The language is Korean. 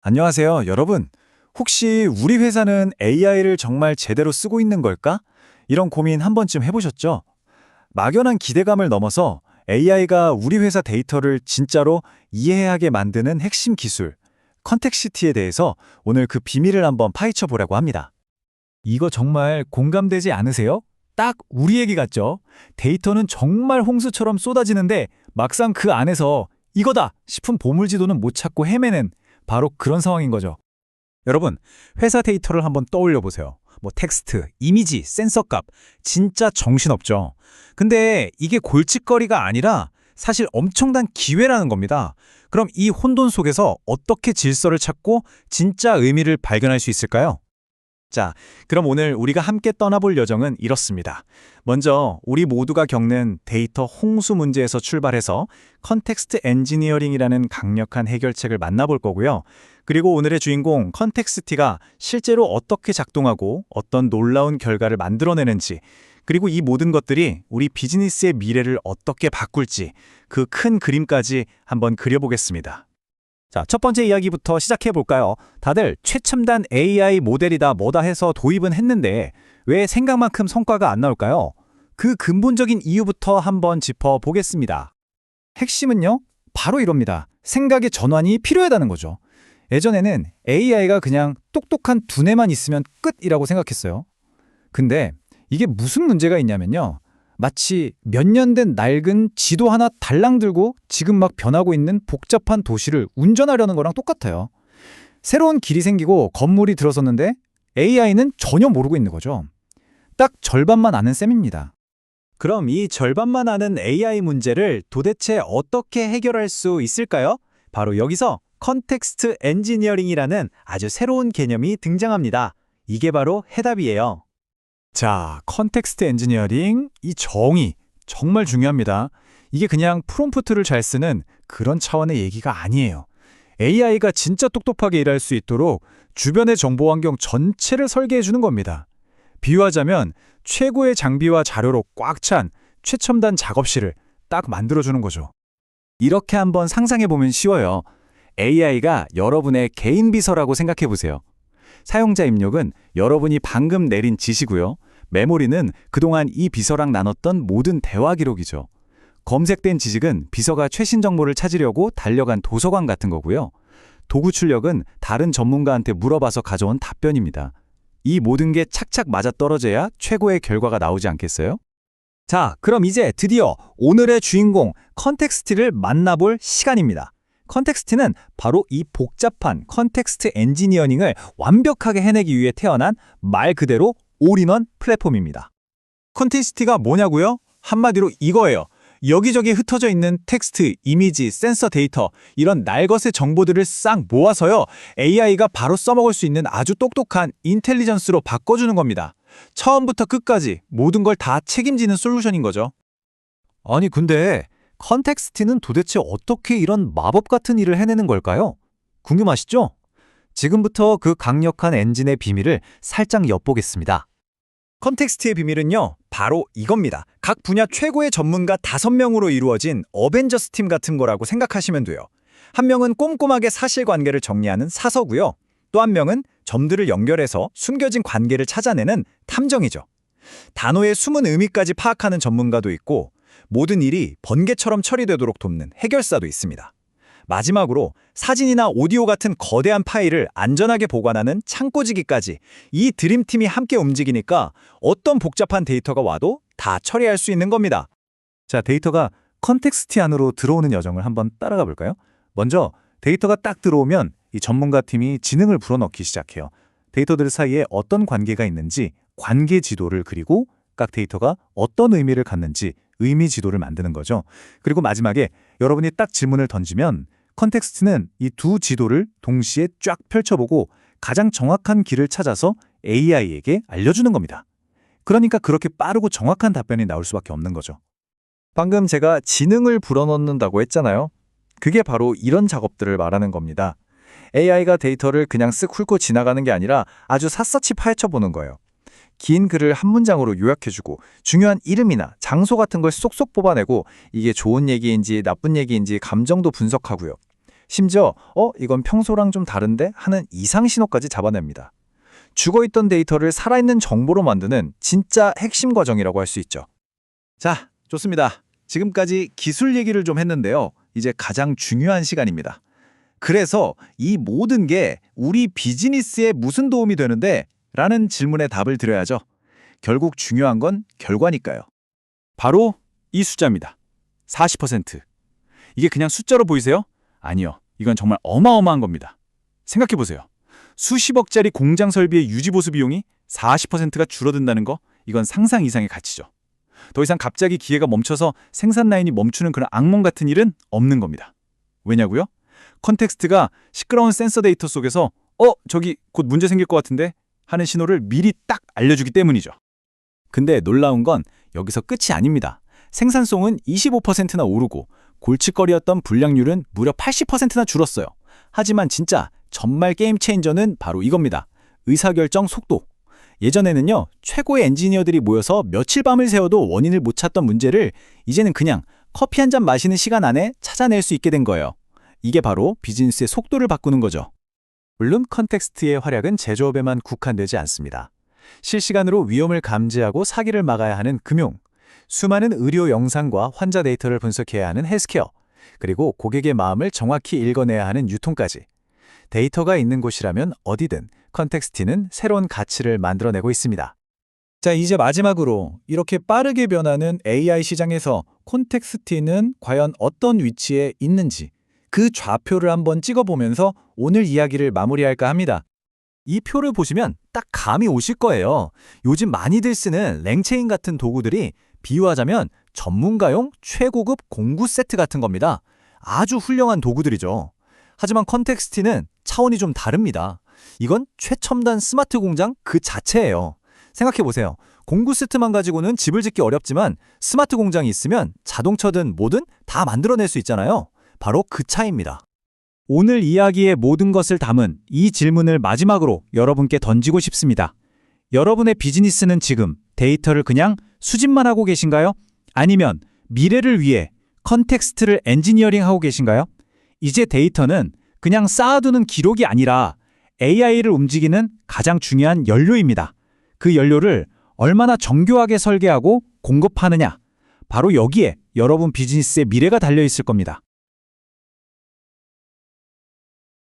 안녕하세요, 여러분. 혹시 우리 회사는 AI를 정말 제대로 쓰고 있는 걸까? 이런 고민 한 번쯤 해보셨죠? 막연한 기대감을 넘어서 AI가 우리 회사 데이터를 진짜로 이해하게 만드는 핵심 기술, 컨텍스티에 대해서 오늘 그 비밀을 한번 파헤쳐 보려고 합니다. 이거 정말 공감되지 않으세요? 딱 우리 얘기 같죠? 데이터는 정말 홍수처럼 쏟아지는데 막상 그 안에서 이거다 싶은 보물지도는 못 찾고 헤매는 바로 그런 상황인 거죠. 여러분, 회사 데이터를 한번 떠올려 보세요. 뭐 텍스트, 이미지, 센서 값, 진짜 정신없죠. 근데 이게 골칫거리가 아니라 사실 엄청난 기회라는 겁니다. 그럼 이 혼돈 속에서 어떻게 질서를 찾고 진짜 의미를 발견할 수 있을까요? 자, 그럼 오늘 우리가 함께 떠나볼 여정은 이렇습니다. 먼저 우리 모두가 겪는 데이터 홍수 문제에서 출발해서 컨텍스트 엔지니어링이라는 강력한 해결책을 만나볼 거고요. 그리고 오늘의 주인공 컨텍스티가 실제로 어떻게 작동하고 어떤 놀라운 결과를 만들어내는지, 그리고 이 모든 것들이 우리 비즈니스의 미래를 어떻게 바꿀지 그 큰 그림까지 한번 그려보겠습니다. 자, 첫 번째 이야기부터 시작해 볼까요? 다들 최첨단 AI 모델이다 뭐다 해서 도입은 했는데 왜 생각만큼 성과가 안 나올까요? 그 근본적인 이유부터 한번 짚어보겠습니다. 핵심은요, 바로 이럽니다. 생각의 전환이 필요하다는 거죠. 예전에는 AI가 그냥 똑똑한 두뇌만 있으면 끝이라고 생각했어요. 근데 이게 무슨 문제가 있냐면요. 마치 몇 년 된 낡은 지도 하나 달랑 들고 지금 막 변하고 있는 복잡한 도시를 운전하려는 거랑 똑같아요. 새로운 길이 생기고 건물이 들어섰는데 AI는 전혀 모르고 있는 거죠. 딱 절반만 아는 셈입니다. 그럼 이 절반만 아는 AI 문제를 도대체 어떻게 해결할 수 있을까요? 바로 여기서 컨텍스트 엔지니어링이라는 아주 새로운 개념이 등장합니다. 이게 바로 해답이에요. 자, 컨텍스트 엔지니어링, 이 정의 정말 중요합니다. 이게 그냥 프롬프트를 잘 쓰는 그런 차원의 얘기가 아니에요. AI가 진짜 똑똑하게 일할 수 있도록 주변의 정보 환경 전체를 설계해 주는 겁니다. 비유하자면 최고의 장비와 자료로 꽉 찬 최첨단 작업실을 딱 만들어주는 거죠. 이렇게 한번 상상해 보면 쉬워요. AI가 여러분의 개인 비서라고 생각해 보세요. 사용자 입력은 여러분이 방금 내린 지시고요. 메모리는 그동안 이 비서랑 나눴던 모든 대화 기록이죠. 검색된 지식은 비서가 최신 정보를 찾으려고 달려간 도서관 같은 거고요. 도구 출력은 다른 전문가한테 물어봐서 가져온 답변입니다. 이 모든 게 착착 맞아떨어져야 최고의 결과가 나오지 않겠어요? 자, 그럼 이제 드디어 오늘의 주인공 컨텍스트를 만나볼 시간입니다. 컨텍스트는 바로 이 복잡한 컨텍스트 엔지니어링을 완벽하게 해내기 위해 태어난 말 그대로 올인원 플랫폼입니다. 컨텍스트가 뭐냐고요? 한마디로 이거예요. 여기저기 흩어져 있는 텍스트, 이미지, 센서 데이터, 이런 날것의 정보들을 싹 모아서요, AI가 바로 써먹을 수 있는 아주 똑똑한 인텔리전스로 바꿔주는 겁니다. 처음부터 끝까지 모든 걸 다 책임지는 솔루션인 거죠. 아니, 근데 컨텍스트는 도대체 어떻게 이런 마법 같은 일을 해내는 걸까요? 궁금하시죠? 지금부터 그 강력한 엔진의 비밀을 살짝 엿보겠습니다. 컨텍스트의 비밀은요, 바로 이겁니다. 각 분야 최고의 전문가 5명으로 이루어진 어벤져스 팀 같은 거라고 생각하시면 돼요. 한 명은 꼼꼼하게 사실관계를 정리하는 사서고요. 또 한 명은 점들을 연결해서 숨겨진 관계를 찾아내는 탐정이죠. 단어의 숨은 의미까지 파악하는 전문가도 있고, 모든 일이 번개처럼 처리되도록 돕는 해결사도 있습니다. 마지막으로 사진이나 오디오 같은 거대한 파일을 안전하게 보관하는 창고지기까지, 이 드림팀이 함께 움직이니까 어떤 복잡한 데이터가 와도 다 처리할 수 있는 겁니다. 자, 데이터가 컨텍스트 안으로 들어오는 여정을 한번 따라가 볼까요? 먼저 데이터가 딱 들어오면 이 전문가 팀이 지능을 불어넣기 시작해요. 데이터들 사이에 어떤 관계가 있는지 관계 지도를 그리고 각 데이터가 어떤 의미를 갖는지 의미 지도를 만드는 거죠. 그리고 마지막에 여러분이 딱 질문을 던지면 컨텍스트는 이 두 지도를 동시에 쫙 펼쳐보고 가장 정확한 길을 찾아서 AI에게 알려주는 겁니다. 그러니까 그렇게 빠르고 정확한 답변이 나올 수밖에 없는 거죠. 방금 제가 지능을 불어넣는다고 했잖아요. 그게 바로 이런 작업들을 말하는 겁니다. AI가 데이터를 그냥 쓱 훑고 지나가는 게 아니라 아주 샅샅이 파헤쳐보는 거예요. 긴 글을 한 문장으로 요약해주고 중요한 이름이나 장소 같은 걸 쏙쏙 뽑아내고 이게 좋은 얘기인지 나쁜 얘기인지 감정도 분석하고요. 심지어 이건 평소랑 좀 다른데 하는 이상 신호까지 잡아냅니다. 죽어있던 데이터를 살아있는 정보로 만드는 진짜 핵심 과정이라고 할 수 있죠. 자, 좋습니다. 지금까지 기술 얘기를 좀 했는데요. 이제 가장 중요한 시간입니다. 그래서 이 모든 게 우리 비즈니스에 무슨 도움이 되는데? 라는 질문에 답을 드려야죠. 결국 중요한 건 결과니까요. 바로 이 숫자입니다. 40%. 이게 그냥 숫자로 보이세요? 아니요. 이건 정말 어마어마한 겁니다. 생각해보세요. 수십억짜리 공장 설비의 유지보수 비용이 40%가 줄어든다는 거, 이건 상상 이상의 가치죠. 더 이상 갑자기 기계가 멈춰서 생산 라인이 멈추는 그런 악몽 같은 일은 없는 겁니다. 왜냐고요? 컨텍스트가 시끄러운 센서 데이터 속에서 저기 곧 문제 생길 것 같은데 하는 신호를 미리 딱 알려주기 때문이죠. 근데 놀라운 건 여기서 끝이 아닙니다. 생산성은 25%나 오르고 골칫거리였던 불량률은 무려 80%나 줄었어요. 하지만 진짜 정말 게임 체인저는 바로 이겁니다. 의사결정 속도. 예전에는요, 최고의 엔지니어들이 모여서 며칠 밤을 새워도 원인을 못 찾던 문제를 이제는 그냥 커피 한 잔 마시는 시간 안에 찾아낼 수 있게 된 거예요. 이게 바로 비즈니스의 속도를 바꾸는 거죠. 물론 컨텍스트의 활약은 제조업에만 국한되지 않습니다. 실시간으로 위험을 감지하고 사기를 막아야 하는 금융, 수많은 의료 영상과 환자 데이터를 분석해야 하는 헬스케어, 그리고 고객의 마음을 정확히 읽어내야 하는 유통까지. 데이터가 있는 곳이라면 어디든 컨텍스티는 새로운 가치를 만들어내고 있습니다. 자, 이제 마지막으로 이렇게 빠르게 변하는 AI 시장에서 콘텍스티는 과연 어떤 위치에 있는지 그 좌표를 한번 찍어보면서 오늘 이야기를 마무리할까 합니다. 이 표를 보시면 딱 감이 오실 거예요. 요즘 많이들 쓰는 랭체인 같은 도구들이 비유하자면 전문가용 최고급 공구 세트 같은 겁니다. 아주 훌륭한 도구들이죠. 하지만 컨텍스티는 차원이 좀 다릅니다. 이건 최첨단 스마트 공장 그 자체예요. 생각해보세요. 공구 세트만 가지고는 집을 짓기 어렵지만 스마트 공장이 있으면 자동차든 뭐든 다 만들어낼 수 있잖아요. 바로 그 차이입니다. 오늘 이야기의 모든 것을 담은 이 질문을 마지막으로 여러분께 던지고 싶습니다. 여러분의 비즈니스는 지금 데이터를 그냥 수집만 하고 계신가요? 아니면 미래를 위해 컨텍스트를 엔지니어링하고 계신가요? 이제 데이터는 그냥 쌓아두는 기록이 아니라 AI를 움직이는 가장 중요한 연료입니다. 그 연료를 얼마나 정교하게 설계하고 공급하느냐, 바로 여기에 여러분 비즈니스의 미래가 달려 있을 겁니다.